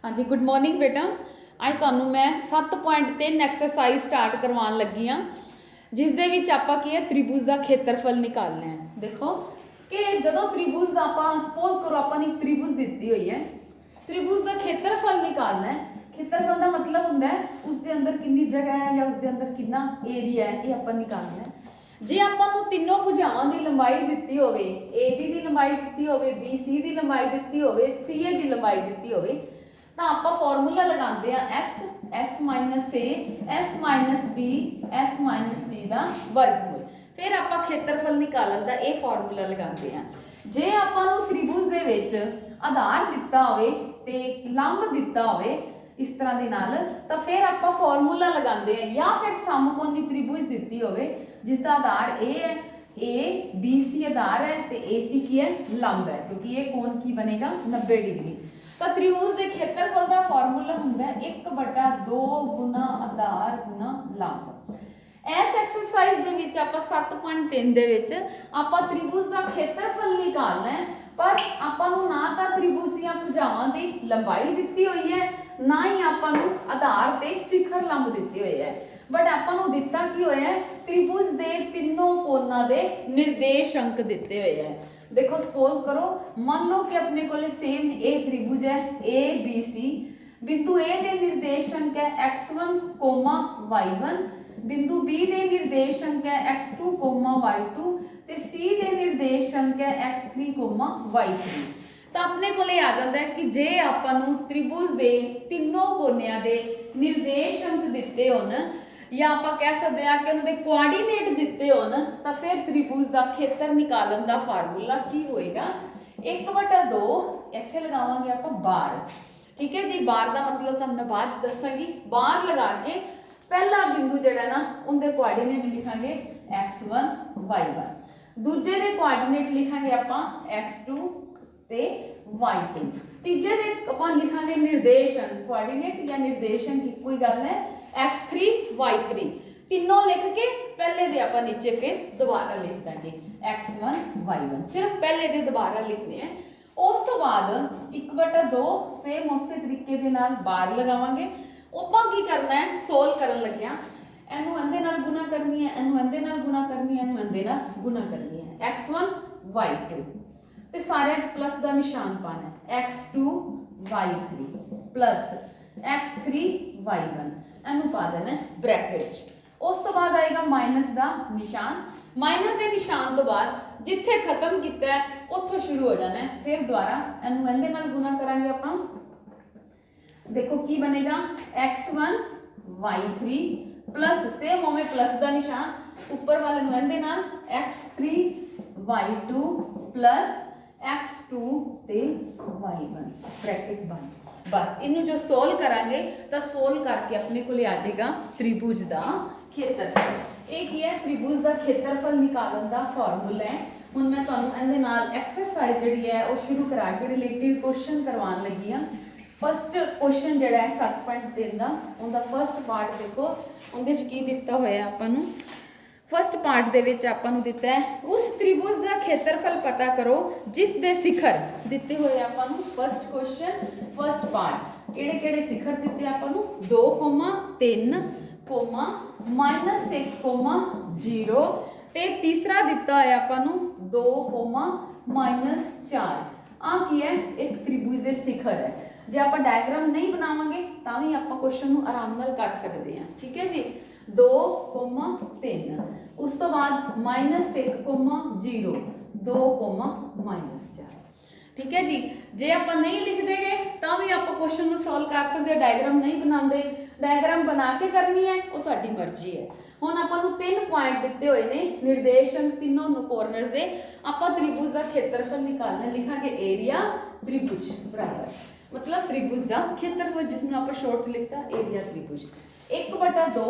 हाँ जी, good morning बेटा। अज तुहानू मैं 7.3 एक्सरसाइज स्टार्ट करवान लगी हाँ, जिस दे विच आपां की है त्रिभुज का खेत्रफल निकालना है। देखो कि जदों त्रिभुज का आपां सपोज करो आपां ने त्रिभुज दी हुई है, त्रिभुज का खेत्रफल निकालना है। खेत्रफल का मतलब होंदा है उसके अंदर कितनी जगह है या उसके अंदर कितना एरिया है, ये आपां निकालना है। जे आपां नूं तीनों भुजावां की लंबाई दी होवे, ए बी की लंबाई दी होवे, बी सी की लंबाई दी होवे, सी ए की लंबाई दी होवे, तो आप फॉर्मूला लगाते हैं S minus A S minus B S minus C का वर्गमूल। फिर आप खेत्रफल निकालन का यह फॉर्मूला लगाते हैं। जे आपां त्रिभुज दे विच आधार दिता होवे ते लंब दिता होवे इस तरह के नाल, तो फिर आप फॉर्मूला लगाते हैं, या फिर समकोणी त्रिभुज दी होवे जिसका आधार ए है, ए बी सी आधार है तो ए सी की है लंब है, क्योंकि ये कोण की बनेगा 90 डिग्री। तो त्रिभुज के खेत्रफल का फॉर्मूला होंदा है 1/2 गुना आधार गुना लंब। इस एक्सरसाइज दे विच आपां 7.3 दे विच आपां त्रिभुज का खेत्रफल निकालना है, पर आपां नूं ना तां त्रिभुज दीयां भुजावां दी लंबाई दित्ती हुई है, ना ही आपां नूं आधार ते शिखर लंब दित्ती हुई है, बट आपां नूं दित्ता की होया है त्रिभुज दे तीनों कोणां दे निर्देशांक दित्ते हुए हैं। देखो सपोज करो मान लो कि अपने को सेम ए त्रिभुज है ए बी सी, बिंदु ए के निर्देशांक है x1 y1, बिंदु बी के निर्देशांक है x2 y2 ते सी के निर्देशांक है x3 y3। तो अपने को आ जाता है कि जे आपां नूं त्रिभुज के तीनों कोनियां दे निर्देशांक दिते होन, या आप कह सकते हैं कि उन्होंने कोआर्डीनेट दिते होन, तो फिर त्रिभुज का खेत्र निकालन का फार्मूला की होएगा 1/2 इत्थे लगावांगे आप बार। ठीक है जी, बार का मतलब तो मैं बाद दसांगी। बार लगा के पहला बिंदु जड़ा ना उनके कोआर्डीनेट लिखांगे x1 y1, दूजे के कोआर्डीनेट लिखांगे आप x2 ते y2, तीजे के आप लिखांगे निर्देशांक, कोआर्डीनेट या निर्देशांक एक कोई गल है x3 y3, तीनों लिख के पहले दे आप नीचे फिर दोबारा लिख देंगे x1 y1, सिर्फ पहले दे दोबारा लिखने हैं। उस तो बाद 1/2 सेम उस तरीके दे नाल बार लगावांगे। ओपां की करना है सोल्व करन लग्या, इनू इहदे नाल गुना करनी है, इनू इहदे नाल गुना करनी है, इनू इहदे नाल गुना करनी है। x1 y2 ते सारे च प्लस का निशान पाना है, x2 y3 plus x3 y1, इनू पा देना ब्रैकेट। उस तो बाद आएगा माइनस का निशान, माइनस के निशान तो बाद जिथे खत्म किया है उत्थों शुरू हो जाना है, फिर दोबारा इनू इहदे नाल गुना करांगे आपां। देखो की बनेगा x1 y3 plus same ओवे plus का निशान ऊपर वाले नूं इहदे नाल x3 y2 प्लस x2 ते y1 ब्रैकेट बंद। बस इनू जो सोल्व करांगे तो सोल्व करके अपने को आ जाएगा त्रिभुज का खेत्रफल। एक ही है त्रिभुज का खेत्रफल निकालन का फॉर्मूला है। हुण मैं तुहानूं इहदे नाल एक्सरसाइज जिहड़ी है वो शुरू करा के रिलेटेड क्वेश्चन करवान लगी हाँ। फस्ट क्वेश्चन जिहड़ा है 7.3 का, उनका फस्ट पार्ट देखो उहदे च की दिता होया आपां नूं। फस्ट पार्ट दे विच आपां नूं दिता है उस त्रिभुज का खेत्रफल पता करो जिस दे शिखर दिते हुए आपां नूं। फस्ट क्वेश्चन फस्ट पार्ट किहड़े किहड़े शिखर दिते आपां नूं 2, 3, -1, 0 ते तीसरा दिता है आपां नूं 2, -4। आ की है एक त्रिभुज के शिखर है। जे आप डायग्राम नहीं बनावांगे तां भी आप क्वेश्चन नूं आराम नाल कर सकते हैं। ठीक है जी, 2, 3 उस तो बाद -1, 0 2, -4। ठीक है जी, जे आप नहीं लिखते गए तो भी आप क्वेश्चन को सॉल्व कर सकते, डायग्राम नहीं बनाते, डायग्राम बना के करनी है वो तुहाडी मर्जी है। हुण आपां नूं 3 पॉइंट दिते हुए ने निर्देशांक तीनों कॉर्नर से, आपां त्रिभुज का खेत्रफल निकालना, लिखांगे एरिया त्रिभुज बराबर मतलब त्रिभुज का खेत्रफल, जिसमें आप शॉर्ट लिखता एरिया त्रिभुज। 1/2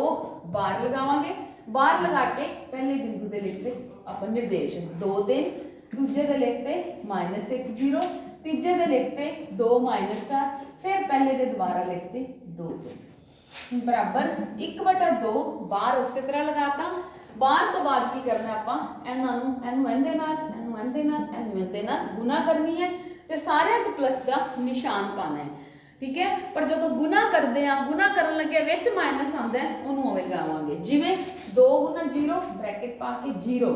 बार लगावांगे, बार लगा के पहले बिंदु दे लिखते आप निर्देशांक 2, 3, दूजे दे लिखते -1, 0, तीजे दे लिखते 2, -4, फिर पहले दे दोबारा लिखते 2, 3 बराबर 1/2 बार उस तरह लगाता। बार तो बाद की करना आपां इनू इहदे नाल गुना करनी है ते सारे च प्लस का निशान पाना है। ठीक है। पर जो गुना करते हैं, गुना करन लगे विच माइनस आंदा है, उन्होंने उवें लगावांगे। जिवें 2 गुना 0 ब्रैकेट पा के 0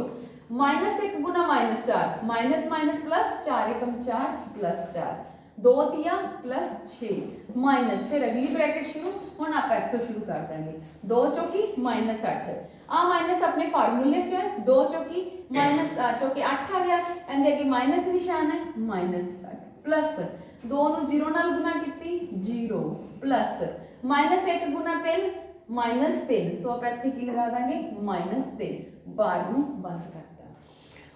-1 गुना -4 माइनस माइनस प्लस 4 एकम 4 प्लस 4 2 तिया प्लस 6 माइनस फिर अगली ब्रैकेट शुरू। हुण आपां इत्थों शुरू कर देंगे 2 चौकी -8 आ माइनस अपने फार्मूले च है 2 चौकी माइनस चौकी 8 आ गया, इहदे अगे माइनस निशान है -8 प्लस 2 नूं 0 नाल गुना कीती 0 प्लस -1 गुना 3 -3 सो आप इत्थे की लगा देंगे -3 बार नूं बंद करता।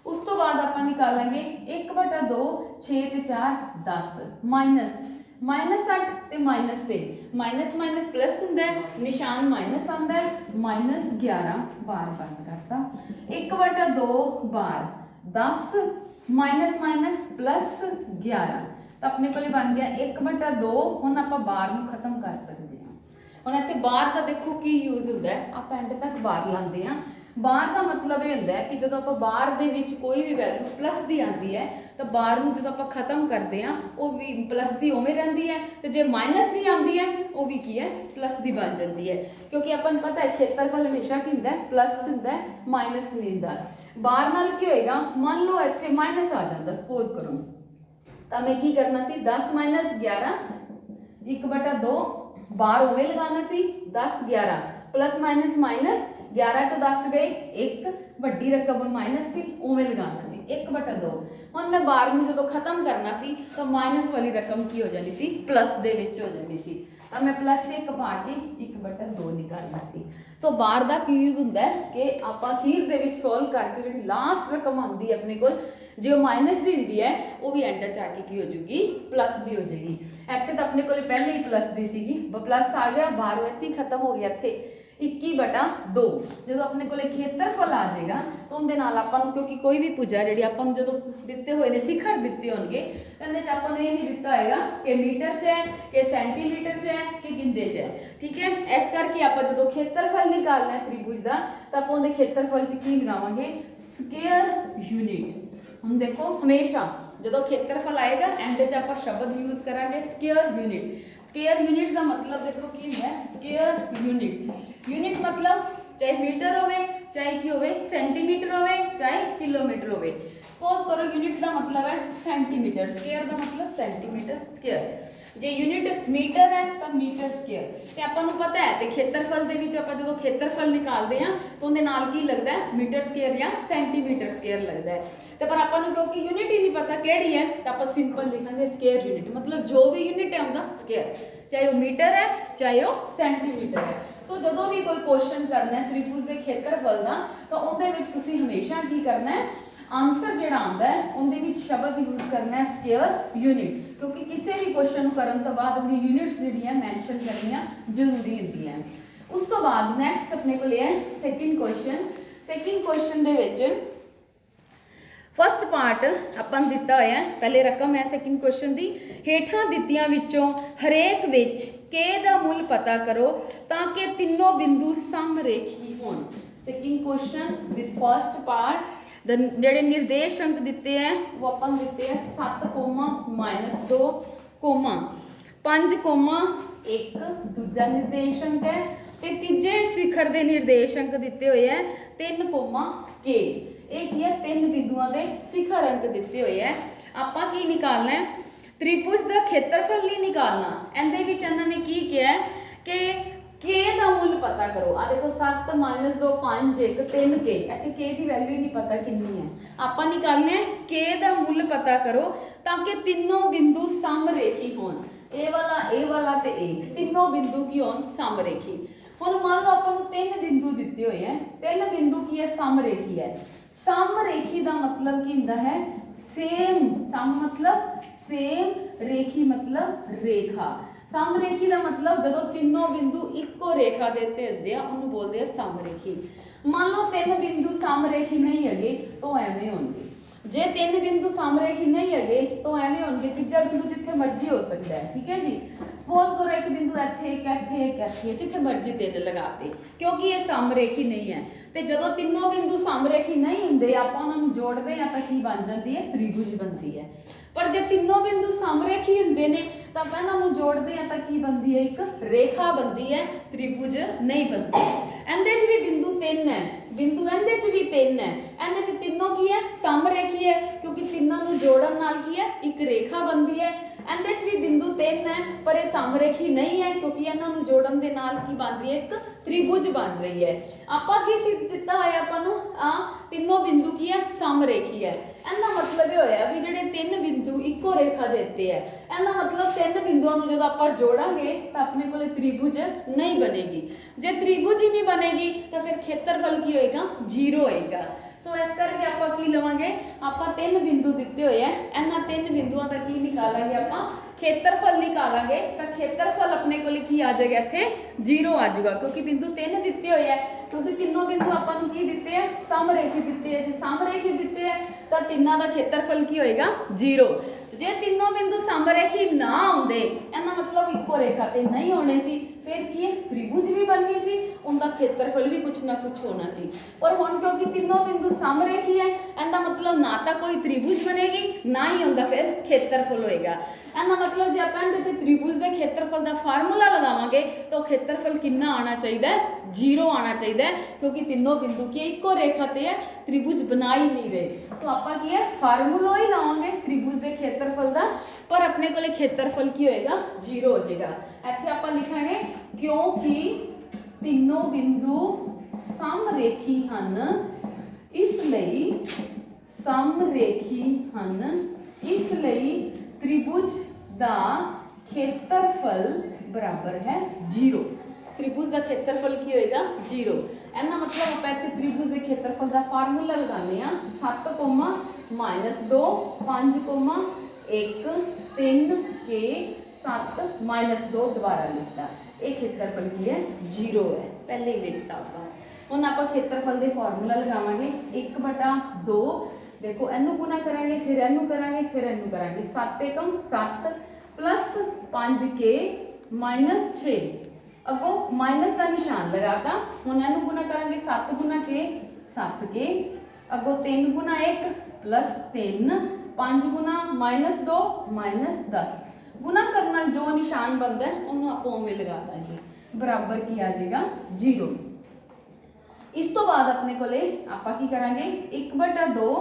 उस तो बाद आपां निकालेंगे 1/2 6 ते 4 10 माइनस -8 ते -3 माइनस माइनस प्लस हुंदा है, निशान माइनस आंदा है -11 बार बंद करता। 1/2 बार 10 माइनस माइनस प्लस 11 तो अपने को बन गया 1/2। हुण आपां बार नूं खत्म कर सकते हैं। हुण इत्थे बार का देखो की यूज होंदा है, आप एंड तक बार लाते हैं। बार का मतलब ये होंदा है कि जो आप बार दे विच कोई भी वैल्यू प्लस दी आती है तो बार नूं जो आप खत्म करते हैं वो भी प्लस दी उवें रहिंदी है, तो जे माइनस दी आती है वो भी की है प्लस दी बन जाती है। क्योंकि अपन पता है खेत्रफल हमेशा की हुंदा है प्लस च हुंदा है, माइनस नहीं हुंदा। बार नाल की होएगा, मान लो इत्थे माइनस आ जाता सपोज करो, तो मैं की करना सी 10 - 11 1/2 बार उवें लगाना सी 10 11 प्लस माइनस माइनस 11 चो 10 गए 1 वड्डी रकम माइनस सी उवें लगाना सी 1/2। हुण मैं बार नूं जदों खत्म करना सी तो माइनस वाली रकम की हो जानी सी प्लस दे विच हो जानी सी, तो मैं +1 पा के 1/2 निकालना सी। सो बार का की यूज हुंदा है कि आपां अखीर दे विच सोल्व करके जिहड़ी लास्ट रकम आंदी है अपने कोल जो माइनस दी हुंदी है वो भी एंड च आके की हो जाएगी प्लस दी हो जाएगी। इत्थे तो अपने कोल पहले ही प्लस दी सीगी, प्लस आ गया बार वैसे ही खत्म हो गया। इत्थे 21/2 जो अपने को खेत्रफल आ जाएगा तो उनके नाल आपां नूं क्योंकि कोई भी भुजा जिहड़ी आपां नूं जदों दिते हुए ने शिखर दिते होणगे उहदे च आपां नूं ये नहीं दिता होएगा कि मीटर च है कि सेंटीमीटर च है कि गिंदे च है, ठीक है। इस करके आपां जदों खेत्रफल निकालना है त्रिभुज का तो आपां उहदे खेत्रफल च की लगावांगे स्क्वायर यूनिट। हुण देखो हमेशा जदों खेत्रफल आएगा एंड च आपां शब्द यूज करांगे स्क्वायर यूनिट। स्क्वायर यूनिट का मतलब देखो की है स्क्वायर यूनिट। यूनिट मतलब चाहे मीटर होवे चाहे की होवे सेंटीमीटर होवे चाहे किलोमीटर होवे। सपोज करो यूनिट का मतलब है सेंटीमीटर, स्क्वायर का मतलब सेंटीमीटर स्क्वायर। जे यूनिट मीटर है तो मीटर स्क्वायर। ते आपां नूं पता है ते खेत्रफल दे विच आपां जदों खेत्रफल निकालदे हां तो उहदे नाल की लगदा है मीटर स्क्वायर या सेंटीमीटर स्क्वायर लगदा है। तो पर आपां नूं क्योंकि यूनिट ही नहीं पता किहड़ी है तो आपां सिंपल लिखांगे स्क्वायर यूनिट, मतलब जो भी यूनिट है उनका स्क्वायर, चाहे वो मीटर है चाहे वो सेंटीमीटर है। सो जदों भी कोई क्वेश्चन करना है त्रिभुज के खेत्रफल का तो उहदे विच तुसीं हमेशा की करना है आंसर जिहड़ा आंदा है उहदे विच शब्द यूज करना है स्क्वायर यूनिट, क्योंकि किसी भी क्वेश्चन करन तो बाद उहदी यूनिट्स जिहड़ियां मैंशन करनियां जरूरी हुंदियां। उस तो बाद नैक्सट अपने को है सैकेंड क्वेश्चन। सैकेंड क्वेश्चन दे विच फस्ट पार्ट अपन दिता होया है, पहले रकम है सैकेंड क्वेश्चन दी, हेठां दित्तियां विचों हरेक विच के दा मुल पता करो ताकि तीनों बिंदु समरेखी होण। Second question with first part जेडे निर्देशांक दिते हैं वो अपन दिते हैं 7, -2, 5,1 दूजा निर्देशांक है, ते तीजे शिखर के निर्देशांक दिते हुए हैं 3, K। एक ही है 3 बिंदुओं के शिखर अंक दिते हुए हैं। आपां की निकालना है त्रिभुज का खेत्रफल नहीं निकालना। इहदे विच इन्होंने की किया कि के दा मूल पता करो। आ देखो 7 - 2 5 1 3 के, इत्थे के की वैल्यू नहीं पता कितनी है। आपां निकालने है के दा मूल पता करो ताकि तीनों बिंदु समरेखी होण। ए वाला ते ए तीनों बिंदु की होण समरेखी। हुण मान लो आपां नूं 3 बिंदु दिते हुए हैं, 3 बिंदु की है समरेखी है। समरेखी का मतलब की हुंदा है सेम, सम मतलब सेम, रेखी मतलब रेखा। समरेखी का मतलब जदों तीनों बिंदु इको रेखा दे उत्ते हुंदे आ उहनूं बोलदे आ समरेखी। मान लो 3 बिंदु समरेखी नहीं है तो एवें होणगे। जे 3 बिंदु समरेखी नहीं है तो एवें होणगे, तीजा बिंदु जिथे मर्जी हो सकता है, ठीक है जी। सपोज करो एक बिंदु इत्थे एक इत्थे एक इत्थे जिथे मर्जी 3 लगाते क्योंकि ये समरेखी नहीं है। तो जदों तीनों बिंदु समरेखी नहीं होंदे आपां उन्हां नूं जोड़दे आ तां की बन जाती है त्रिभुज बनती है। पर जो तीनों बिंदु समरेखी होंदे ने ਤਾਂ ਆਪਾਂ ਇਹਨਾਂ ਨੂੰ ਜੋੜਦੇ ਆ ਤਾਂ ਕੀ ਬਣਦੀ ਹੈ, ਇੱਕ ਰੇਖਾ ਬਣਦੀ ਹੈ, त्रिभुज नहीं बनती। ਇਹਦੇ 'ਚ ਵੀ ਬਿੰਦੂ 3 ਹੈ, ਬਿੰਦੂ ਇਹਦੇ 'ਚ ਵੀ 3 ਹੈ, ਇਹਦੇ 'ਚ ਤਿੰਨੋਂ ਕੀ ਹੈ, ਸਮਰੇਖੀ ਹੈ, ਕਿਉਂਕਿ ਤਿੰਨਾਂ ਨੂੰ ਜੋੜਨ ਨਾਲ ਕੀ ਹੈ, ਇੱਕ ਰੇਖਾ ਬਣਦੀ ਹੈ। ਇਹਦੇ 'ਚ ਵੀ ਬਿੰਦੂ 3 ਹੈ, ਪਰ ਇਹ ਸਮਰੇਖੀ ਨਹੀਂ ਹੈ, ਕਿਉਂਕਿ ਇਹਨਾਂ ਨੂੰ ਜੋੜਨ ਦੇ ਨਾਲ ਕੀ ਬਣ ਰਹੀ ਹੈ, ਇੱਕ त्रिभुज बन रही है। ਆਪਾਂ ਕੀ ਸਿੱਧ ਦਿੱਤਾ ਹੋਇਆ, ਆਪਾਂ ਨੂੰ ਤਿੰਨੋਂ ਬਿੰਦੂ ਕੀ ਹੈ, ਸਮਰੇਖੀ ਹੈ। ਇਹਦਾ ਮਤਲਬ ਇਹ ਹੋਇਆ ਵੀ ਜਿਹੜੇ ਤਿੰਨ ਬਿੰਦੂ ਇੱਕੋ ਰੇਖਾ ਦੇ ਉੱਤੇ ਹੈ, ਇਹਦਾ ਮਤਲਬ ਤਿੰਨ ਬਿੰਦੂਆਂ ਨੂੰ ਜਦੋਂ ਆਪਾਂ ਜੋੜਾਂਗੇ ਤਾਂ ਆਪਣੇ ਕੋਲੇ त्रिभुज नहीं बनेगी। ਜੇ त्रिभुज ही नहीं बनेगी ਤਾਂ ਫਿਰ ਖੇਤਰਫਲ ਕੀ ਹੋਏਗਾ, 0 ਹੋਏਗਾ। ਸੋ ਇਸ ਕਰਕੇ ਆਪਾਂ ਕੀ ਲਵਾਂਗੇ, ਆਪਾਂ ਤਿੰਨ ਬਿੰਦੂ ਦਿੱਤੇ ਹੋਏ ਆ, ਇਹਨਾਂ ਤਿੰਨ ਬਿੰਦੂਆਂ ਦਾ ਕੀ ਨਿਕਾਲਾਂਗੇ, ਆਪਾਂ ਖੇਤਰਫਲ ਨਿਕਾਲਾਂਗੇ। ਤਾਂ ਖੇਤਰਫਲ ਆਪਣੇ ਕੋਲ ਕੀ ਆ ਜਾਏਗਾ, ਇੱਥੇ 0 ਆ ਜਾਊਗਾ, ਕਿਉਂਕਿ ਬਿੰਦੂ ਤਿੰਨ ਦਿੱਤੇ ਹੋਏ ਆ, ਕਿਉਂਕਿ ਤਿੰਨੋਂ ਬਿੰਦੂ ਆਪਾਂ ਨੂੰ ਕੀ ਦਿੱਤੇ ਆ, ਸਮਰੇਖੀ ਦਿੱਤੇ ਆ। ਜੇ ਸਮਰੇਖੀ ਦਿੱਤੇ ਆ ਤਾਂ ਤਿੰਨਾਂ ਦਾ ਖੇਤਰਫਲ ਕੀ ਹੋਏਗਾ, 0। ਜੇ ਤਿੰਨੋਂ ਬਿੰਦੂ ਸਮਰੇਖੀ ਨਾ ਹੁੰਦੇ, ਇਹਦਾ ਮਤਲਬ ਇੱਕੋ ਰੇਖਾ ਤੇ ਨਹੀਂ ਹੋਣੇ ਸੀ, ਫਿਰ ਕੀ ਹੈ, त्रिभुज ਵੀ ਬਣਨੀ ਸੀ, ਉਹਦਾ ਖੇਤਰਫਲ ਵੀ ਕੁਛ ਨਾ ਕੁਛ ਹੋਣਾ ਸੀ। ਪਰ ਹੁਣ ਕਿਉਂਕਿ ਤਿੰਨੋਂ ਬਿੰਦੂ ਸਮਰੇਖੀ ਹੈ, ਇਹਦਾ ਮਤਲਬ ਨਾ ਤਾਂ ਕੋਈ त्रिभुज ਬਣੇਗੀ, ਨਾ ਹੀ ਉਹਦਾ ਫਿਰ ਖੇਤਰਫਲ ਹੋਏਗਾ। ਇਹਦਾ ਮਤਲਬ ਜੇ ਆਪਾਂ ਇਹਦੇ ਤੇ त्रिभुज ਦੇ ਖੇਤਰਫਲ ਦਾ ਫਾਰਮੂਲਾ ਲਗਾਵਾਂਗੇ ਤਾਂ ਖੇਤਰਫਲ ਕਿੰਨਾ ਆਣਾ ਚਾਹੀਦਾ ਹੈ, 0 ਆਣਾ ਚਾਹੀਦਾ ਹੈ, ਕਿਉਂਕਿ ਤਿੰਨੋਂ ਬਿੰਦੂ ਕੀ ਇੱਕੋ ਰੇਖਾ ਤੇ ਹੈ, त्रिभुज ਬਣਾ ਹੀ ਨਹੀਂ ਰਹੇ। ਸੋ ਆਪਾਂ ਕੀ ਹੈ, ਫਾਰਮੂਲਾ ਹੀ ਲਾਵਾਂਗੇ त्रिभुज ਦੇ ਖੇਤਰਫਲ ਦਾ, ਪਰ ਆਪਣੇ ਕੋਲੇ ਖੇਤਰਫਲ ਕੀ ਹੋਏਗਾ, 0 ਹੋ ਜਾਏਗਾ। ਇੱਥੇ ਆਪਾਂ ਲਿਖਾਂਗੇ ਕਿਉਂਕਿ ਤਿੰਨੋਂ ਬਿੰਦੂ ਸਮਰੇਖੀ ਹਨ, ਇਸ ਲਈ ਸਮਰੇਖੀ ਹਨ, ਇਸ ਲਈ त्रिभुज ਦਾ ਖੇਤਰਫਲ ਬਰਾਬਰ ਹੈ 0। त्रिभुज ਦਾ ਖੇਤਰਫਲ ਕੀ ਹੋਏਗਾ, 0। ਇਹਦਾ ਮਤਲਬ ਆਪਾਂ ਇੱਥੇ त्रिभुज ਦੇ ਖੇਤਰਫਲ ਦਾ ਫਾਰਮੂਲਾ ਲਗਾਉਂਦੇ ਆ, 7, -2, 5, 1, 3 के 7 -2 ਦੁਬਾਰਾ ਲਿਖਤਾ। ਇਹ ਖੇਤਰਫਲ ਕੀ ਹੈ, 0 ਹੈ, ਪਹਿਲੇ ਹੀ ਲਿਖਤਾ ਆਪਾਂ। ਹੁਣ ਆਪਾਂ ਖੇਤਰਫਲ ਦੇ ਫਾਰਮੂਲਾ ਲਗਾਵਾਂਗੇ, 1/2, देखो इनू गुना करांगे, फिर इनू करांगे, फिर इनू करांगे, 7 एकम 7 प्लस 5 के -6, अगो माइनस का निशान लगाता। हुण इनू गुना करांगे, 7 गुना के 7 के, अगो 3 गुना 1 प्लस 3, 5 गुना -2 -10। गुना करने नाल जो निशान बनता है उन्होंने आप उवें लगा देंगे, बराबर की आ जाएगा 0। इस तो बाद अपने कोले आपां की करांगे, 1/2,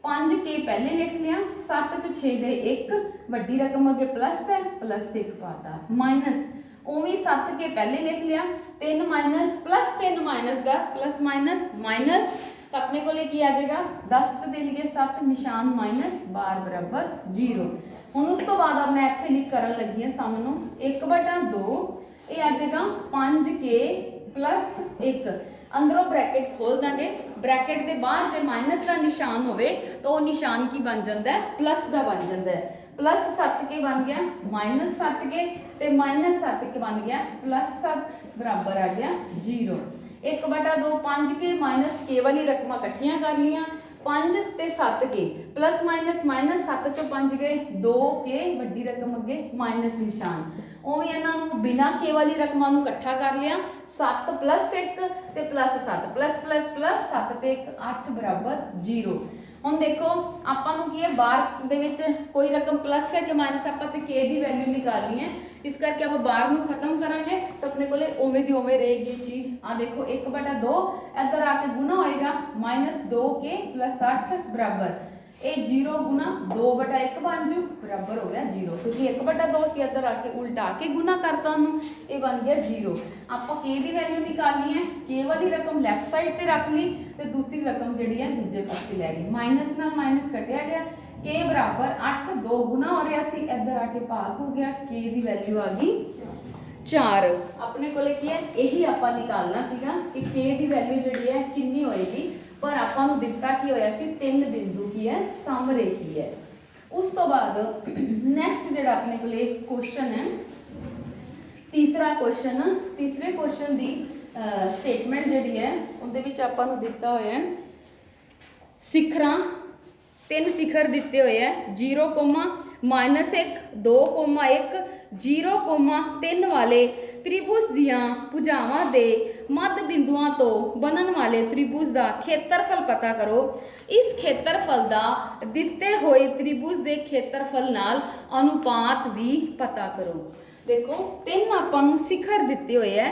5 के पहले लिख लिया, 7 च 6 गए 1, वड्डी रकम अगे प्लस है, प्लस 1 पाता, माइनस उवें 7 के पहले लिख लिया, 3 माइनस प्लस 3 -10 प्लस माइनस तो अपने को की आ जाएगा 10 च 3 गए 7, निशान माइनस, बार बराबर 0। हुण उस तो बाद अब मैं इत्थे लिख करन लगी हां सम नूं, 1/2 ये आ जाएगा 5 के प्लस 1, अंदरों ब्रैकेट खोल देंगे, ब्रैकेट के बाहर जो माइनस का निशान होवे तो वो निशान की बन जाता है, प्लस का बन जाता है। प्लस 7 के बन गया -7 के, ते -7 के बन गया +7, बराबर आ गया 0। 1/2 5 के माइनस के वाली रकम इकट्ठियां कर लिया, 5 ते 7 के, प्लस माइनस 7 चों 5 गए 2 के, वड्डी रकम अगे माइनस निशान, उवें इन्हां बिना के वाली रकमां नूं इकट्ठा कर लिया, 7 + 1 ते +7 प्लस 7 ते 1 8 बराबर 0। हुण देखो आपां नूं की है, बार दे विच कोई रकम प्लस है कि माइनस, आपां ते के दी वैल्यू निकालनी है, इस करके आप बार नूं खत्म करांगे तो अपने कोले उवें दी उवें रहेगी ये चीज़। आ देखो 1/2 इधर आके गुना होएगा, -2 के + 8 बराबर ये 0 गुना 2/1 बन जू, बराबर हो गया 0, क्योंकि 1/2 से इधर आके उल्टा के गुना करता उन्होंने, ये बन गया 0। आपको के दी वैल्यू निकालनी है, के वाली रकम लैफ्ट साइड पर रख ली तो दूसरी रकम जी है दूसरे पासे लै गई, माइनस नाल माइनस कटिया गया, के बराबर 8, 2 गुना हो रहा सी, इधर आके भाग हो गया, के दी वैल्यू आ गई 4। अपने को है यही आप निकालना सीगा कि के दी वैल्यू जी है कितनी होएगी, पर आपां नूं दिता की होया सी 3 बिंदु की है, समरेखी है। उस तो बाद नैक्सट जिहड़ा अपने को क्वेश्चन है, तीसरा क्वेश्चन, तीसरे क्वेश्चन की स्टेटमेंट जिहड़ी है उहदे विच आपां नूं दिता होया है शिखरां, 3 शिखर दिते हुए है, 0, -1 2,1 0,3 वाले त्रिभुज दियां भुजावां दे मध्य बिंदुआं तो बनन वाले त्रिभुज का खेत्रफल पता करो। इस खेत्रफल का दिते हुए त्रिभुज के खेत्रफल नाल अनुपात भी पता करो। देखो 3 आपां नूं शिखर दिते हुए है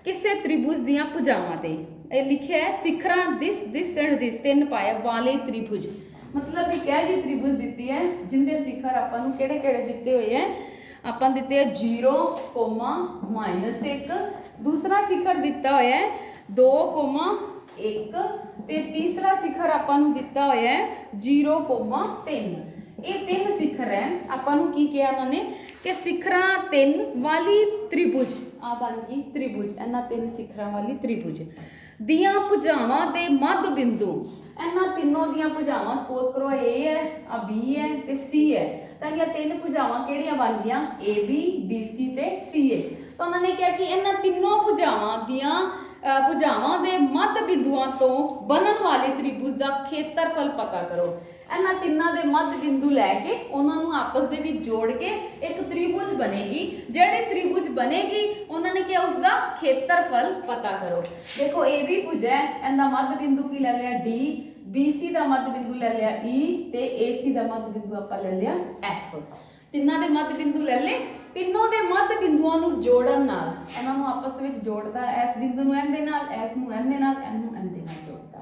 किसी त्रिभुज दियां भुजावां दे, ये लिखिया है शिखरां दिस दिस एंड दिस 3 पाए वाले त्रिभुज, मतलब भी कह जी त्रिभुज दिती है जिंदे शिखर आपां नूं किहड़े किहड़े दिते हुए है। आपां दिते है 0, -1, दूसरा शिखर दिता होया है 2,1 ते तीसरा शिखर आपां नूं दिता होया है 0,3। ये 3 शिखर है। आपां नूं की किया उन्होंने कि शिखरां 3 वाली त्रिभुज आ बन गई त्रिभुज, इन्हां 3 शिखरां वाली त्रिभुज दियां भुजावां दे मध्य बिंदु, इन्हां तीनों दियां भुजावां सपोज करो ए है, आ बी है ते सी है, तो ये 3 भुजावां किहड़ियां बन गईयां ए बी, बी सी ते सी ए। तो उन्होंने कहा कि इन्हां तीनों भुजावां दियां भुजावां दे मध्य बिंदुआं तो बनन वाले त्रिभुज का खेत्रफल पता करो। इन्हां तिन्नां दे मध्य बिंदु लैके उन्हां नूं आपस दे विच जोड़ के एक त्रिभुज बनेगी, जिहड़ी त्रिभुज बनेगी उन्होंने क्या उसका खेत्रफल पता करो। देखो ए बी भुज है, इहदा मध्य बिंदु की ले लिया डी, बी सी का मध्य बिंदु ले लिया ई ते ए सी का मध्य बिंदु आपां ले लिया एफ। तिन्नां दे मध्य बिंदु ले ले, तीनों दे मध्य बिंदुआं नूं जोड़न नाल इन्हां नूं आपस विच जोड़दा, इस बिंदु नूं एन दे नाल, इस नूं एन दे नाल, इहनूं एन दे नाल जोड़दा,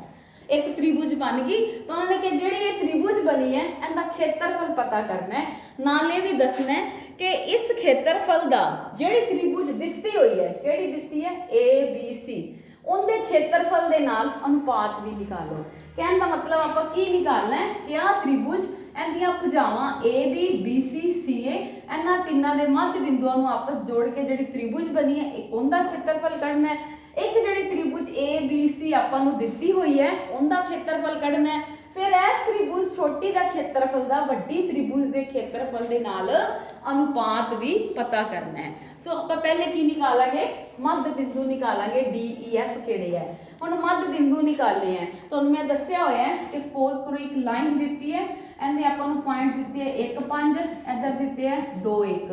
एक त्रिभुज बन गई। तो उन्होंने कहा जिहड़ी ये त्रिभुज बनी है इहदा खेत्रफल पता करना है, नाल ये भी दसना है कि इस खेत्रफल का जिहड़ी त्रिभुज दिती हुई है, किहड़ी दिती है ए बी सी, उनके खेत्रफल के नाल अनुपात भी निकालो। कहने का मतलब आपां की निकालना है कि आ त्रिभुज इहदियां भुजावां ए बी, बी सी, सी ए, इन्हां तिन्नां दे मध्य बिंदुआं नूं आपस जोड़ के जिहड़ी त्रिभुज बनी है एक उनका खेत्रफल कढना है, एक जिहड़ी त्रिभुज ए बी सी आपां नूं दित्ती हुई है उनका खेत्रफल कढना है, फिर इस त्रिभुज छोटी का खेत्रफल का वड्डी त्रिभुज के खेत्रफल के नाल अनुपात भी पता करना है। सो आप पहले की निकालांगे मध्य बिंदु निकालांगे डी ई एफ किहड़े है। हुण मध्य बिंदु निकालने हैं तो मैं दस्सिया होया है कि सपोज करो एक लाइन दी है, इहदे आपां नूं पॉइंट दिते है 1 5, इधर दिते है 2 1।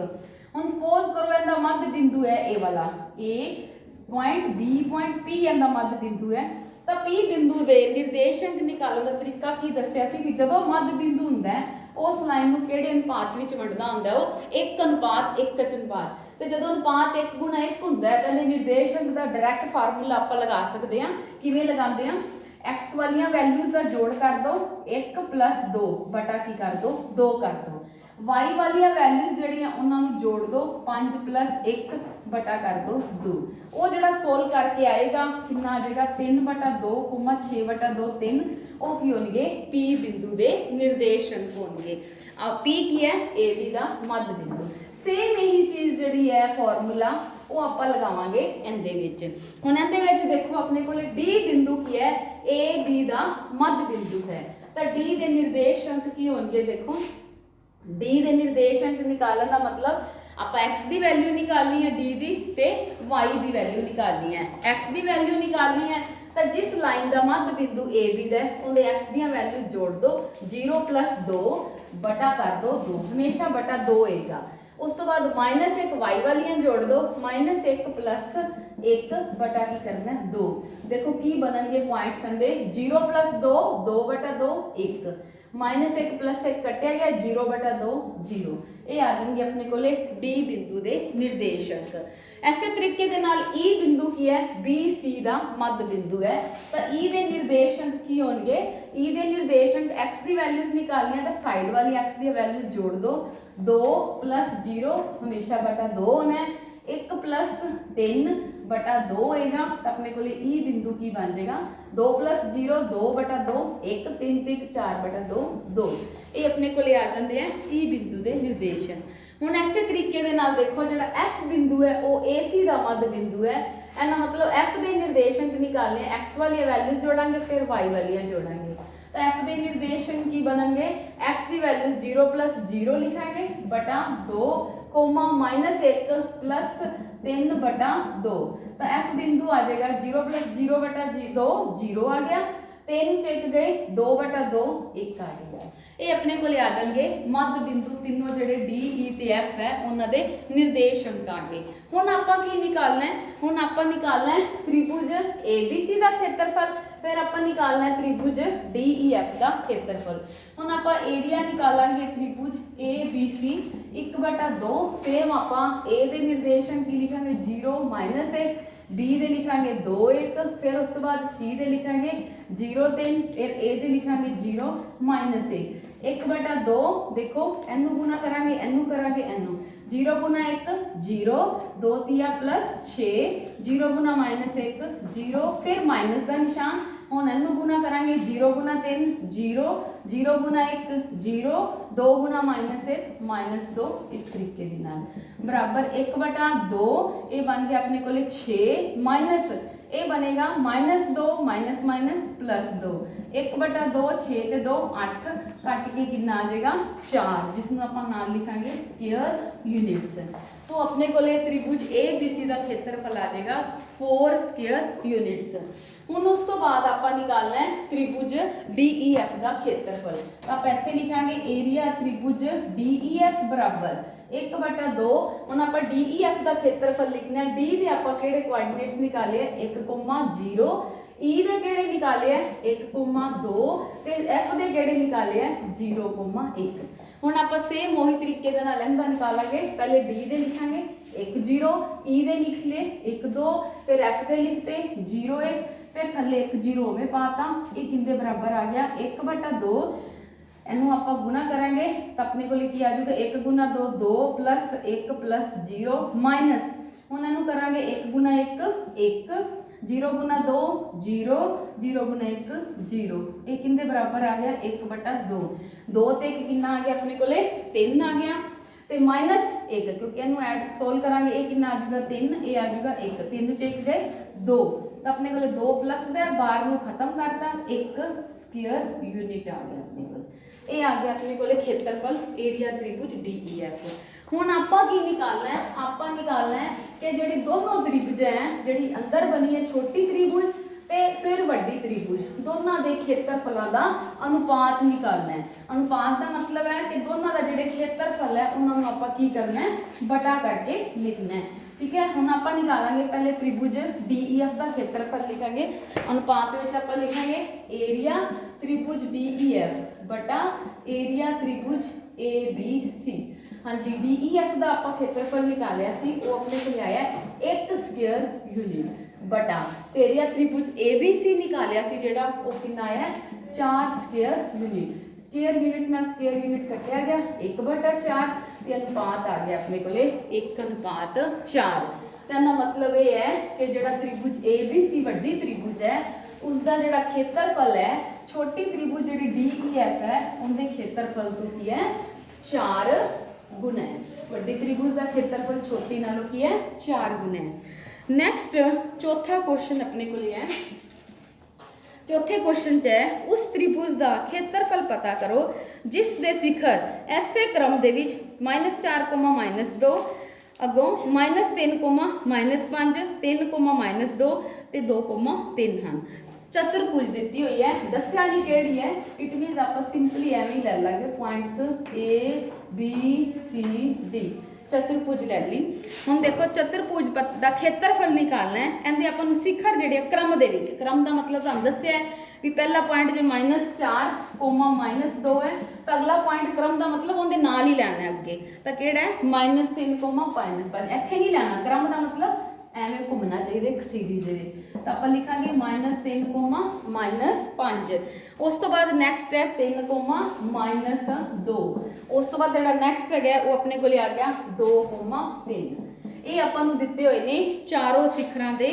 हुण सपोज करो इहदा मध्य बिंदु है ए वाला, ए पॉइंट बी पॉइंट पी इहदा मध्य बिंदु है, तो पी बिंदु के निर्देशांक निकालने का तरीका की दस्सिया सी कि जदों मध्य बिंदु हुंदा है उस लाइन नूं किहड़े अनुपात विच वंडदा हुंदा है, वो 1 अनुपात 1 अनुपात, तो जो अनुपात 1 गुणा 1 हुंदा है तो निर्देशांक का डायरैक्ट फार्मूला आप लगा सकते हैं। किवें लगाते हैं, एक्स वालियां वैल्यूज़ का जोड़ कर दो 1 + 2 बटा की कर दो 2 कर दो, वाई वालियां वैल्यूज़ जिहड़ियां उन्हां नूं जोड़ दो 5 + 1 बटा कर दो 2, वो जिहड़ा सोल्व करके आएगा कितना आ जाएगा 3/2, 6/2 3, वो की होणगे पी बिंदु के निर्देशांक होणगे। पी की है ए बी का मध्य बिंदु। सेम यही चीज़ जिहड़ी है फॉर्मूला वो आप लगावांगे इहदे विच। हुण इहदे विच देखो अपने कोल डी बिंदु की है ए बी का मध्य बिंदु है, तो डी के निर्देशांक की होणगे, देखो डी के निर्देशांक निकालने का मतलब आप एक्स की वैल्यू निकालनी है डी की, ते वाई की वैल्यू निकालनी है। एक्स की वैल्यू निकालनी है तो जिस लाइन का मध्य बिंदु ए बी है उन्हें एक्स दी वैल्यू जोड़ दो, 0 + 2 बटा कर दो 2, हमेशा बटा 2 होएगा। उस तो बाद -1 वाई वालियां जोड़ दो, -1 + 1 बटा की करना है 2। देखो की बननगे पॉइंट्स अंदे 0 + 2 2/2 1, -1 + 1 कटिया गया 0/2 0, ये आ जाएंगे अपने को डी बिंदु के निर्देशक। ऐसे तरीके के नाल ई बिंदु की है बी सी का मध्य बिंदु है, तो ई के निर्देशांक की होंगे, ई के निर्देशांक एक्स की वैल्यूज निकालनी है तो साइड वाली एक्स की वैल्यूज जोड़ दो, 2 + 0 हमेशा बटा 2 होना है, 1 + 3 बटा 2 होएगा, तो अपने को ई बिंदु की बन जाएगा 2 + 0 2/2 1 3 3 4/2 2, ये अपने को आ जाते हैं ई बिंदु के निर्देशन। हुण ऐसे तरीके दे नाल देखो जो एफ बिंदु है वो ए सी का मध्य बिंदु है, एना मतलब एफ के निर्देशांक निकालने, एक्स वाली वैल्यूज जोड़ांगे फिर वाई वाली जोड़ांगे, तो एफ के निर्देशांक की बननगे, एक्स की वैल्यूज 0 + 0 लिखांगे बटा 2, -1 + 3/2, तो एफ बिंदु आ जाएगा 0 + 0/2 0 आ गया, 3 च 1 गए 2/2 1 आ जाएगा। ये अपने को आ जाएंगे मध्य बिंदु तीनों जोड़े डी ई ते एफ है उन्होंने निर्देशांक आ गए। हुण आपां की निकालना है, हुण आपां निकालना है त्रिभुज ए बी सी का क्षेत्रफल, फिर आपां निकालना है त्रिभुज डी ई एफ का क्षेत्रफल। हुण आपां एरिया निकालांगे त्रिभुज ए बी सी 1/2 सेम आपां ए दे निर्देशांक की लिखांगे 0 -1, बी दे लिखांगे 2 1, फिर उस तो बाद सी दे लिखांगे 0 3, फिर ए दे लिखांगे 0 -1। 1/2 देखो एनू गुना करांगे एनू करांगे एनू 0 गुना 1 0, 2 तिया +6, 0 गुना -1 0, फिर माइनस का निशान। हुण एनू गुना करांगे 0 गुना 3 0, 0 गुना 1 0, 2 गुना -1 -2 इस तरीके के नाल बराबर 1/2 ये बन गया अपने को 6 माइनस ये बनेगा -2 +2 1/2 6 ते 2 8 कट के कितना आ जाएगा 4 जिसमें आप नाल लिखांगे स्क्वायर यूनिट्स। तो अपने को त्रिभुज ए बी सी का क्षेत्रफल आ जाएगा 4 स्क्वायर यूनिट्स। हुण उस तो बाद आप निकालना है त्रिभुज डी ई एफ का क्षेत्रफल। तो आप इत्थे लिखांगे एरिया त्रिभुज डी ई एफ बराबर 1/2। हुण आप डी ई एफ का क्षेत्रफल लिखना है। डी दे आप किहड़े कोआर्डिनेट्स निकाले 1,0, ई दे किहड़े निकाले 1,2 ते एफ दे किहड़े निकाले 0,1। हुण आप सेम वही तरीके दे नाल इहदा निकालांगे। पहले डी दे लिखांगे 1 0, ई दे लिख ले 1 2, फिर एफ दे लिखते 0 1, फिर थले 1 0 में पाता ये किंदे बराबर आ गया 1/2। इनू आप गुना करेंगे तो अपने को लिखी आ जाएगा 1 गुना 2 2 + 1 + 0 माइनस। हुण इनू करांगे 1 गुना 1 1, 0 गुना 2 0, 0 गुना 1 0, ये किंदे बराबर आ गया 1/2। 2 ते 1 कितना आ गया अपने को 3 आ गया ते -1 क्योंकि इनू ऐड सोल्व करांगे ये कितना आ जाएगा 3, ये आ जाएगा 1, 3 च 1 गए 2, तो अपने को 2 प्लस दे बार नू खत्म करता 1 स्क्वायर यूनिट आ गया अपने को। ये आ गया अपने को क्षेत्रफल एरिया त्रिभुज डी ई एफ। हुण आपां की निकालना है, आपां निकालना है कि जिहड़ी दोनों त्रिभुज हैं जिहड़ी अंदर बनी है छोटी त्रिभुज ते फिर वड्डी त्रिभुज दोनों के क्षेत्रफलों का अनुपात निकालना है। अनुपात का मतलब है कि दोनों का जिहड़े क्षेत्रफल है उन्होंने आपां की करना है बटा करके लिखना है। ठीक है, हुण आपां निकालांगे पहले त्रिभुज डी ई एफ का क्षेत्रफल लिखांगे। अनुपात में आपां लिखांगे एरिया त्रिभुज डी ई एफ बटा एरिया त्रिभुज ए बी सी। हाँ जी, डी ई एफ का आपां क्षेत्रफल निकालिया सी वो अपने को आया 1 स्क्वायर यूनिट बटा एरिया त्रिभुज ए बी सी निकालिया सी जेड़ा वो कितना आया 4 स्क्वायर यूनिट। स्क्वायर यूनिट में स्क्वायर यूनिट कटिया गया 1/4 ते अनुपात आ गया अपने को 1:4। कहना मतलब ये है कि जेड़ा त्रिभुज ए बी सी वड्डी त्रिभुज है उसका जेड़ा क्षेत्रफल है छोटी त्रिभुज जी डी ई एफ है उनके क्षेत्रफल तो की है 4 गुना है। वड्डी त्रिभुज का क्षेत्रफल छोटी नालों की है 4 गुना है। नैक्सट चौथा क्वेश्चन अपने को है। चौथे क्वेश्चन च है उस त्रिभुज का क्षेत्रफल पता करो जिस दे शिखर ऐसे क्रम दे विच -4, -2 अगों -3, -5, 3, -2 ते 2,3 हैं। चतुर्भुज दी हुई है, दसिया नहीं केड़ी है। इट मीनस आप सिंपली एवं ही ले लेंगे points A B C D चतुर्भुज ले ली। हुण देखो चतुर्भुज का क्षेत्रफल निकालना है। इहदे आपां नूं शिखर जिहड़े क्रम दे विच, क्रम का मतलब तुहानूं दस्सिया है भी पहला पॉइंट जो -4, -2 है तो अगला पॉइंट क्रम का मतलब उहदे नाल ही लैना है अगे तो किहड़ा है -3, -5। इत्थे नहीं लैना, क्रम का मतलब एवें घूमना चाहिए एक सीरीज तो आप लिखांगे -3, -5। उस तो बाद नैक्सट है 3, -2। उस तो बाद जो नैक्सट है वो अपने को आ गया 2,3। ये आपको दिते हुए ने चारों शिखरां दे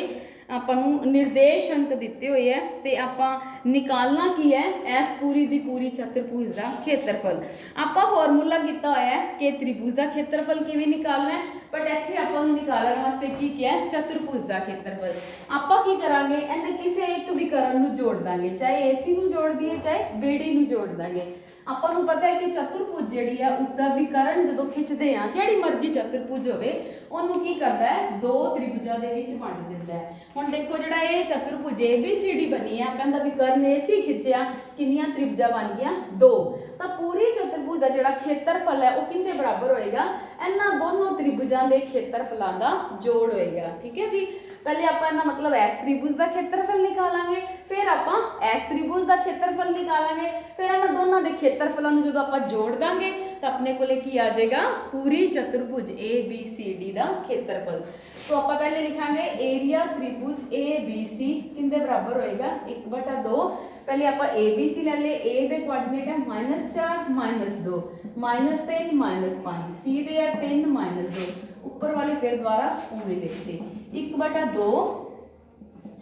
ਆਪਾਂ ਨੂੰ निर्देश अंक दिते हुए है तो आप निकालना की है इस पूरी दी पूरी चतुर्भुज का क्षेत्रफल। आप फॉर्मूला किया हुआ है कि त्रिभुज का क्षेत्रफल किवें निकालना है बट इत्थे आपां नूं निकालण वास्ते की किया चतुर्भुज का क्षेत्रफल। आप की करांगे इहदे किसी एक विकर्ण नूं जोड़ देंगे, चाहे एसी नूं जोड़ दिए चाहे बीडी नूं जोड़ देंगे। आपको पता है कि चतुर्भुज जिहड़ी है उसका विकर्ण जो खिंचते हैं जिहड़ी मर्जी चतुर्भुज होवे ਉਹਨੂੰ ਕੀ ਕਰਦਾ ਹੈ, ਦੋ ਤ੍ਰਿਭੁਜਾਂ ਦੇ ਵਿੱਚ ਵੰਡ ਦਿੰਦਾ ਹੈ। ਹੁਣ ਦੇਖੋ ਜਿਹੜਾ ਇਹ ਚਤੁਰਭੁਜ ABCD ਬਣੀ ਹੈ, ਕਹਿੰਦਾ ਵੀ ਕਰਨ AC ਖਿੱਚਿਆ, ਕਿੰਨੀਆਂ ਤ੍ਰਿਭੁਜਾਂ ਬਣ ਗਈਆਂ, ਦੋ। ਤਾਂ ਪੂਰੀ ਚਤੁਰਭੁਜ ਦਾ ਜਿਹੜਾ ਖੇਤਰਫਲ ਹੈ ਉਹ ਕਿੰਨੇ ਬਰਾਬਰ ਹੋਏਗਾ, ਇਹਨਾਂ ਦੋਨੋਂ ਤ੍ਰਿਭੁਜਾਂ ਦੇ ਖੇਤਰਫਲਾਂ ਦਾ ਜੋੜ ਹੋਏਗਾ। ਠੀਕ ਹੈ ਜੀ। पहले आप मतलब एस त्रिभुज का खेत्रफल निकालेंगे, फिर आप एस त्रिभुज का खेत्रफल निकालेंगे, फिर इन्होंने दोनों के खेत्रफलों जो आप जोड़ देंगे तो अपने को की आ जाएगा पूरी चतुर्भुज ABCD का खेत्रफल। तो आप पहले लिखांगे एरिया त्रिभुज ABC किंदे बराबर होएगा 1/2। पहले आप ABC ले ले, ए दे कोऑर्डिनेट है -4 -2 -3 -5, सी दे है 3 -2, ऊपर वाले फिर द्वारा उन्हें लिखते 1/2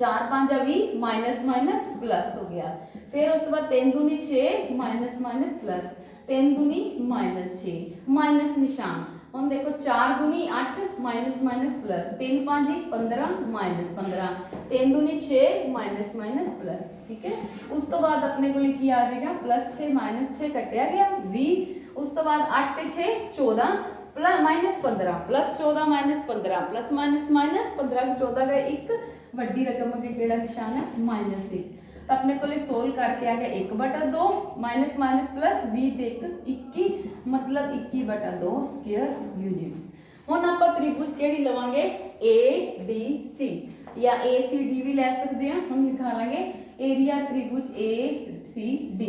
4 5 20 माइनस माइनस प्लस हो गया। फिर उस बाद 3 दूनी 6 माइनस माइनस प्लस 3 दूनी -6 माइनस निशान। हम देखो 4 दूनी 8 माइनस माइनस प्लस 3 5 15 माइनस 15 3 दूनी 6 माइनस माइनस प्लस। ठीक है। उस तो बाद अपने को लिखी आ जाएगा +6 -6 कटिया गया 20। उस तो बाद 8 ते 6 14 प्लस -15 +14 -15 प्लस माइनस माइनस 15 14 गए एक वड्डी रकम अगे केड़ा निशान है -1। तो अपने को सोल्व करके आ गया 1/2 माइनस माइनस प्लस 20 ते 21 मतलब 21/2 स्क्वायर यूनिट्स। हुण आपां त्रिभुज केड़ी लवांगे ADC या ACD भी ले सकते हैं। हम लिखा लांगे एरिया त्रिभुज ACD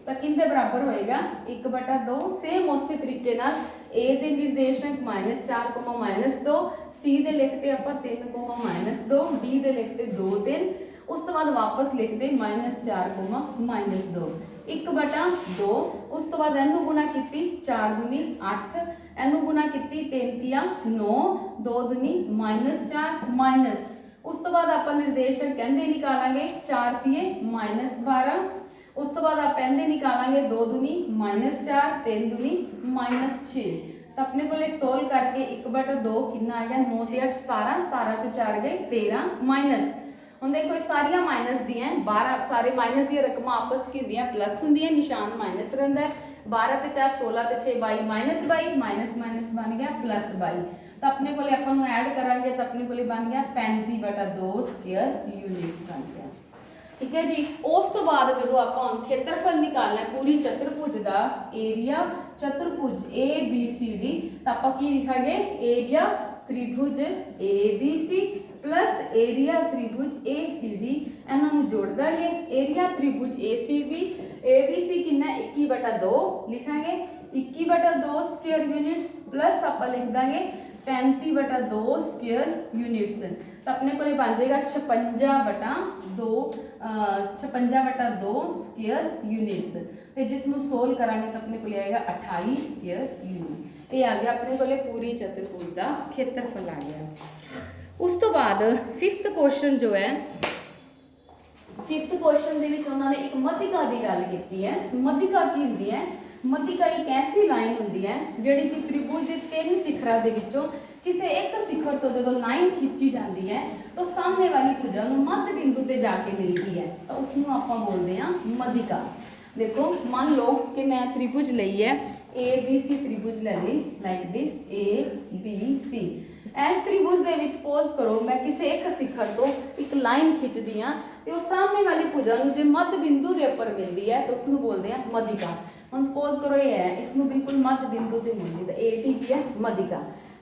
तो किंदे बराबर होएगा 1/2। सेम उसी तरीके नाल ए दे निर्देशांक -4 -2, सी दे लिखते आप 3 -2, डी दे लिखते 2 3, उस तो बाद वापस लिखते -4 -2 1/2। उस तो बाद इनू गुणा की 4 दूनी 8, इनू गुणा की 3 तिया 9, 2 दूनी -4 माइनस। उस तो बाद आप निर्देशक कहते निकालेंगे 4 तिए -12। उस तो बाद आप पहले निकालेंगे 2 दूनी -4 3 दूनी -6। तो अपने को सोल्व करके 1/2 कितना आ गया 9 ते 8 17 17 चो 4 गए 13 माइनस। हम देखो ये सारिया माइनस दी हैं 12 सारे माइनस दी रकम आपस की होंगी प्लस होंगी निशान माइनस रहा है। 12 ते 4 16 ते 6 22 -22 माइनस माइनस बन गया +22। तो अपने को अपन ऐड करांगे तो अपने को बन गया 35/2 स्क्वायर यूनिट बन गया। ठीक है जी। उस तो बाद जो आप खेत्रफल निकालना है पूरी चतुर्भुज का एरिया चतुर्भुज ABCD तो आप लिखांगे एरिया त्रिभुज ABC प्लस एरिया त्रिभुज ACD इन्हों जोड़ देंगे। एरिया त्रिभुज ABC कितना 21/2 लिखांगे 21/2 स्क्वायर यूनिट्स प्लस आप लिख देंगे 35/2 स्क्वायर यूनिट्स। तो अपने को बन जाएगा 56/2 स्क्वायर यूनिट्स। तो जिसमें सोल्व करांगे तो अपने को आएगा 28 स्क्वायर यूनिट। ये आ गया अपने को पूरी चतुर्भुज का खेत्रफल आ गया। उस तो बाद 5th क्वेश्चन जो है 5th क्वेश्चन उन्होंने एक मध्यिका की गल की है। मध्यिका की होंगी है, मध्यिका एक ऐसी लाइन होंगी है जिहड़ी कि त्रिभुज के 3 शिखरां दे विचों किसी एक शिखर तो जो लाइन खिंची जाती है तो सामने वाली भुजा मध्य बिंदु पे जाके मिलती है तो उसको आप बोलते हैं मध्यिका। देखो मान लो कि मैं त्रिभुज ली है ABC त्रिभुज ले ली लाइक दिस ABC। इस त्रिभुज के सपोज करो मैं किसी एक शिखर तो एक लाइन खिंचती हाँ तो सामने वाली भुजा जो मध्य बिंदु के उपर मिलती है तो उसको बोलते हैं मध्यिका। हम सपोज करो ये है इसको बिल्कुल मध्य बिंदु से मिलती तो AT की है मध्यिका।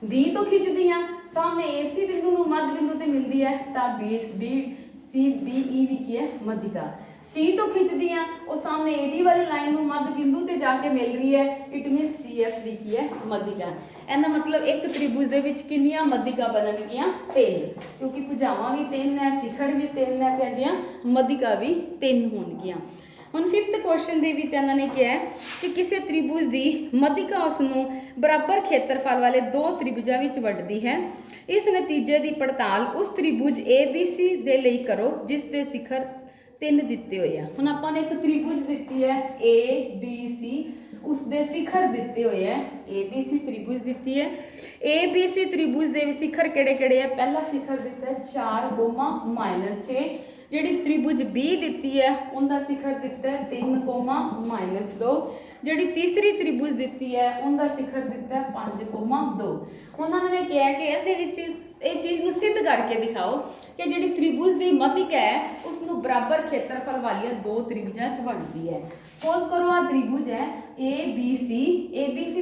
B तो खिंचती हाँ सामने AC बिंदु को मध्य बिंदु से मिलती है तो BCBE भी की है मध्यिका। C तो खिंचती हाँ और सामने AD वाली लाइन को मध्य बिंदु से जाके मिल रही है इट मीन CFD की है मध्यिका। इहदा मतलब एक त्रिभुज के कितनियां मध्यिका बननगियां 3 क्योंकि भुजावां भी 3 है शिखर भी 3 है कहदियां मध्यिका भी 3 होणगियां। हुण 5th क्वेश्चन दे विच इन्होंने कहा है कि किसी त्रिभुज की मध्यिका उसनों बराबर खेत्रफल वाले 2 त्रिभुजां विच वंडदी है। इस नतीजे की पड़ताल उस त्रिभुज ABC दे लई करो जिस दे शिखर 3 दिते हुए हैं। हुण आपां ने एक त्रिभुज दिती है ABC उसके शिखर दिते हुए हैं ABC त्रिभुज दिती है। ABC त्रिभुज के शिखर किहड़े-किहड़े है। पहला शिखर दिता है 4 -6। जिहड़ी त्रिभुज B दिती है उनका शिखर दिता है 3 -2। ਜਿਹੜੀ ਤੀਸਰੀ ਤ੍ਰਿਭੁਜ ਦਿੱਤੀ ਹੈ ਉਹਦਾ ਸਿਖਰ ਦਿੱਤਾ ਹੈ 5,2। ਉਹਨਾਂ ਨੇ ਕਿਹਾ ਕਿ ਇਹਦੇ ਵਿੱਚ ਇਹ ਚੀਜ਼ ਨੂੰ ਸਿੱਧ ਕਰਕੇ ਦਿਖਾਓ ਕਿ ਜਿਹੜੀ ਤ੍ਰਿਭੁਜ ਦੀ ਮੱਧਿਕਾ ਹੈ ਉਸ ਨੂੰ ਬਰਾਬਰ ਖੇਤਰਫਲ ਵਾਲੀਆਂ ਦੋ ਤ੍ਰਿਭੁਜਾਂ 'ਚ ਵੰਡਦੀ ਹੈ। ਸਪੋਜ਼ ਕਰੋ ਆ ਤ੍ਰਿਭੁਜ ਹੈ ABC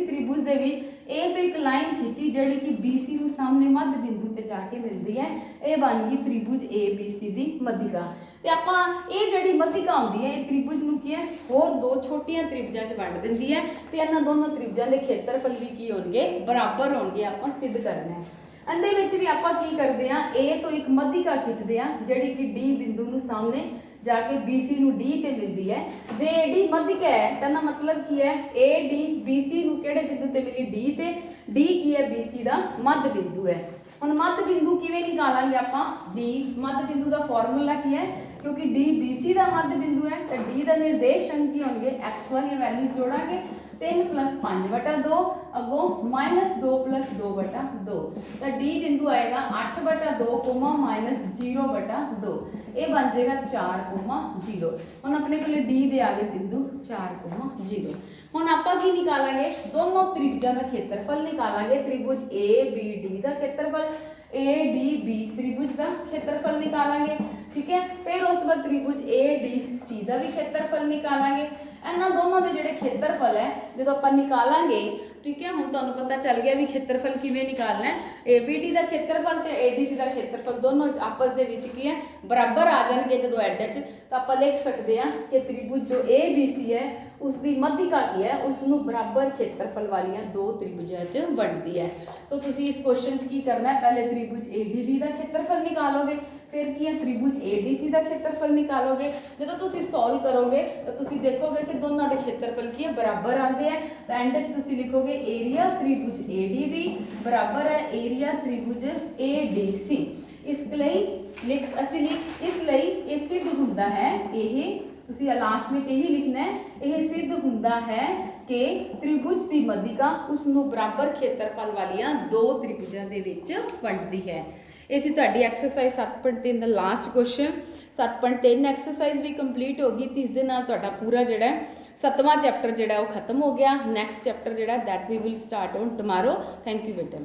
ਤ੍ਰਿਭੁਜ ਦੇ ਵਿੱਚ A ਤੋਂ ਇੱਕ ਲਾਈਨ ਖਿੱਚੀ ਜਿਹੜੀ ਕਿ BC ਨੂੰ ਸਾਹਮਣੇ ਮੱਧ ਬਿੰਦੂ ਤੇ ਜਾ ਕੇ ਮਿਲਦੀ ਹੈ, ਇਹ ਬਣ ਗਈ ਤ੍ਰਿਭੁਜ ABC ਦੀ ਮੱਧਿਕਾ। ਤੇ ਆਪਾਂ ਇਹ ਜਿਹੜੀ ਮੱਧਿਕਾ ਹੁੰਦੀ ਹੈ ਇਹ ਤ੍ਰਿਭੁਜ ਨੂੰ ਕੀ ਹੈ ਹੋਰ ਦੋ ਛੋਟੀਆਂ ਤ੍ਰਿਭੁਜਾਂ 'ਚ ਵੰਡ ਦਿੰਦੀ ਹੈ ਤੇ ਇਹਨਾਂ ਦੋਨੋਂ ਤ੍ਰਿਭੁਜਾਂ ਦੇ ਖੇਤਰਫਲ ਵੀ ਕੀ ਹੋਣਗੇ, ਬਰਾਬਰ ਹੋਣਗੇ। ਆਪਾਂ ਸਿੱਧ ਕਰਨਾ ਹੈ। ਇਹਦੇ ਵਿੱਚ ਵੀ ਆਪਾਂ ਕੀ ਕਰਦੇ ਆ, A ਤੋਂ ਇੱਕ ਮੱਧਿਕਾ ਖਿੱਚਦੇ ਆ ਜਿਹੜੀ ਕਿ D ਬਿੰਦੂ ਨੂੰ ਸਾਹਮਣੇ ਜਾ ਕੇ BC ਨੂੰ D ਤੇ ਮਿਲਦੀ ਹੈ। ਜੇ AD ਮੱਧਿਕਾ ਹੈ ਤਾਂ ਇਹਦਾ ਮਤਲਬ ਕੀ ਹੈ, AD BC ਨੂੰ ਕਿਹੜੇ ਬਿੰਦੂ ਤੇ ਮਿਲੀ, D ਤੇ। D ਕੀ ਹੈ, BC ਦਾ ਮੱਧ ਬਿੰਦੂ ਹੈ। ਹੁਣ ਮੱਧ ਬਿੰਦੂ ਕਿਵੇਂ ਨਿਕਾਲਾਂਗੇ ਆਪਾਂ, D ਮੱਧ ਬਿੰਦੂ ਦਾ ਫਾਰਮੂਲਾ ਕੀ ਹੈ, ਕਿਉਂਕਿ D BC ਦਾ ਮੱਧ ਬਿੰਦੂ ਹੈ ਤਾਂ D ਦਾ ਨਿਰਦੇਸ਼ਾਂਕ ਕੀ ਹੋਣਗੇ, x ਵਾਲੀਆਂ ਵੈਲਿਊ ਜੋੜਾਂਗੇ 3 + 5/2 ਅੱਗੋਂ -2 ਤਾਂ D ਬਿੰਦੂ ਆਏਗਾ 8/2 -0/2, ਇਹ ਬਣ ਜਾਏਗਾ 4,0। ਹੁਣ ਆਪਣੇ ਕੋਲੇ D ਦੇ ਆ ਗਏ ਬਿੰਦੂ 4,0। ਹੁਣ ਆਪਾਂ ਕੀ ਨਿਕਾਲਾਂਗੇ, ਦੋਨੋਂ ਤ੍ਰਿਭੁਜਾਂ ਦਾ ਖੇਤਰਫਲ ਨਿਕਾਲਾਂਗੇ। ਤ੍ਰਿਭੁਜ ABD ਦਾ ਖੇਤਰਫਲ, ADB ਤ੍ਰਿਭੁਜ ਦਾ ਖੇਤਰਫਲ ਨਿਕਾਲਾਂਗੇ, ਠੀਕ ਹੈ। ਫਿਰ ਉਸ ਤੋਂ ਬਾਅਦ ਤ੍ਰਿਭੁਜ ADC ਦਾ ਵੀ ਖੇਤਰਫਲ ਨਿਕਾਲਾਂਗੇ। ਇਹਨਾਂ ਦੋਨੋਂ ਦੇ ਜਿਹੜੇ ਖੇਤਰਫਲ ਹੈ ਜਦੋਂ ਆਪਾਂ ਨਿਕਾਲਾਂਗੇ, ਠੀਕ ਹੈ। ਹੁਣ ਤੁਹਾਨੂੰ ਪਤਾ ਚੱਲ ਗਿਆ ਵੀ ਖੇਤਰਫਲ ਕਿਵੇਂ ਨਿਕਾਲਣਾ ਹੈ। ABD ਦਾ ਖੇਤਰਫਲ ਤੇ ADC ਦਾ ਖੇਤਰਫਲ ਦੋਨੋਂ ਆਪਸ ਦੇ ਵਿੱਚ ਕੀ ਹੈ, ਬਰਾਬਰ ਆ ਜਾਣਗੇ ਜਦੋਂ ਐਡ 'ਚ। ਤਾਂ ਆਪਾਂ ਲਿਖ ਸਕਦੇ ਹਾਂ ਕਿ ਤ੍ਰਿਭੁਜ ਜੋ ABC ਹੈ ਉਸ ਦੀ ਮੱਧਿਕਾ ਕੀ ਹੈ, ਉਸ ਨੂੰ ਬਰਾਬਰ ਖੇਤਰਫਲ ਵਾਲੀਆਂ ਦੋ ਤ੍ਰਿਭੁਜਾਂ 'ਚ ਵੰਡਦੀ ਹੈ। ਸੋ ਤੁਸੀਂ ਇਸ ਕੁਐਸਚਨ 'ਚ ਕੀ ਕਰਨਾ ਹੈ, ਪਹਿਲੇ ਤ੍ਰਿਭੁਜ ADB ਦਾ ਖੇਤਰਫਲ ਨਿਕਾਲੋਗੇ, ਫਿਰ ਕੀ ਹੈ ਤ੍ਰਿਭੁਜ ADC ਦਾ ਖੇਤਰਫਲ ਨਿਕਾਲੋਗੇ। ਜਦੋਂ ਤੁਸੀਂ ਸੋਲਵ ਕਰੋਗੇ ਤਾਂ ਤੁਸੀਂ ਦੇਖੋਗੇ ਕਿ ਦੋਨਾਂ ਦੇ ਖੇਤਰਫਲ ਕੀ ਹੈ, ਬਰਾਬਰ ਆਉਂਦੇ ਆ। ਤਾਂ ਐਂਡ 'ਚ ਤੁਸੀਂ ਲਿਖੋਗੇ ਏਰੀਆ ਤ੍ਰਿਭੁਜ ADB ਬਰਾਬਰ ਹੈ ਏਰੀਆ ਤ੍ਰਿਭੁਜ ADC। ਇਸ ਲਈ ਇਹ ਸਿੱਧ ਹੁੰਦਾ ਹੈ, ਇਹ ਤੁਸੀਂ ਲਾਸਟ ਵਿੱਚ ਇਹੀ ਲਿਖਣਾ ਹੈ, ਇਹ ਸਿੱਧ ਹੁੰਦਾ ਹੈ ਕਿ ਤ੍ਰਿਭੁਜ ਦੀ ਮੱਧਿਕਾ ਉਸ ਨੂੰ ਬਰਾਬਰ ਖੇਤਰਫਲ ਵਾਲੀਆਂ ਦੋ ਤ੍ਰਿਭੁਜਾਂ ਦੇ ਵਿੱਚ ਵੰਡਦੀ ਹੈ। ਇਹ ਸੀ ਤੁਹਾਡੀ ਐਕਸਰਸਾਈਜ਼ 7.3 ਦਾ ਲਾਸਟ ਕੁਐਸਚਨ। 7.3 ਐਕਸਰਸਾਈਜ਼ ਵੀ ਕੰਪਲੀਟ ਹੋ ਗਈ ਤੇ ਇਸ ਦੇ ਨਾਲ ਤੁਹਾਡਾ ਪੂਰਾ ਜਿਹੜਾ 7ਵਾਂ ਚੈਪਟਰ ਜਿਹੜਾ ਉਹ ਖਤਮ ਹੋ ਗਿਆ। ਨੈਕਸਟ ਚੈਪਟਰ ਜਿਹੜਾ that we will start on tomorrow. Thank you ਬੇਟਾ।